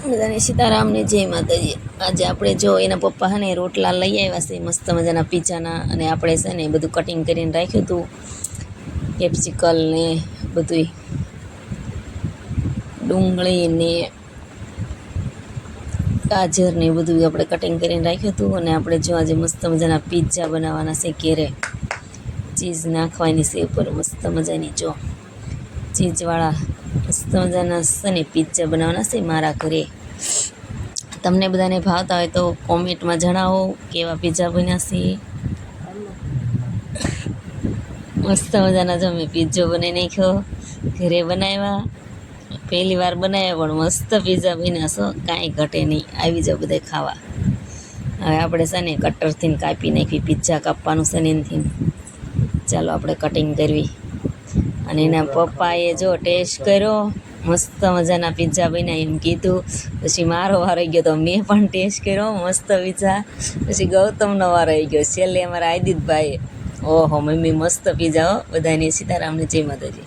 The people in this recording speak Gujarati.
બધાને સીતારામને જય માતાજી। આજે આપણે જો એના પપ્પા હે ને રોટલા લઈ આવ્યા છે મસ્ત મજાના પીઝાના, અને આપણે છે ને બધું કટિંગ કરીને રાખ્યું હતું, કેપ્સિકલ ને બધું ડુંગળી ને ગાજર ને બધું આપણે કટિંગ કરીને રાખ્યું હતું। અને આપણે જો આજે મસ્ત મજાના પીઝા બનાવવાના છે, ઘેરે ચીઝ નાખવાની છે ઉપર મસ્ત મજાની, જો ચીઝવાળા મસ્ત મજાના છે ને પીઝા બનાવવાના છે મારા ઘરે। તમને બધાને ભાવતા હોય તો કોમેન્ટમાં જણાવો કેવા પીઝા બન્યા છે। મસ્ત મજાના જો મેં પીઝો બનાવી નાખ્યો, ઘરે બનાવ્યા, પહેલી વાર બનાવ્યા પણ મસ્ત પીઝા બન્યા છો, કાંઈ ઘટે નહીં। આવી જાઓ બધા ખાવા। હવે આપણે છે ને કટરથી કાપી નાખી, પીઝા કાપવાનું છે ને એનાથી, ચાલો આપણે કટિંગ કરવી। અને એના પપ્પાએ જો ટેસ્ટ કર્યો, મસ્ત મજાના પીઝા બન્યા એમ કીધું। પછી મારો વારો આવી ગયો તો મેં પણ ટેસ્ટ કર્યો મસ્ત પીઝા। પછી ગૌતમનો વારો આવી ગયો, છેલ્લે અમારા આદિતભાઈએ। ઓહો મમ્મી મસ્ત પીઝા હો। બધાને સીતારામને જય માતાજી।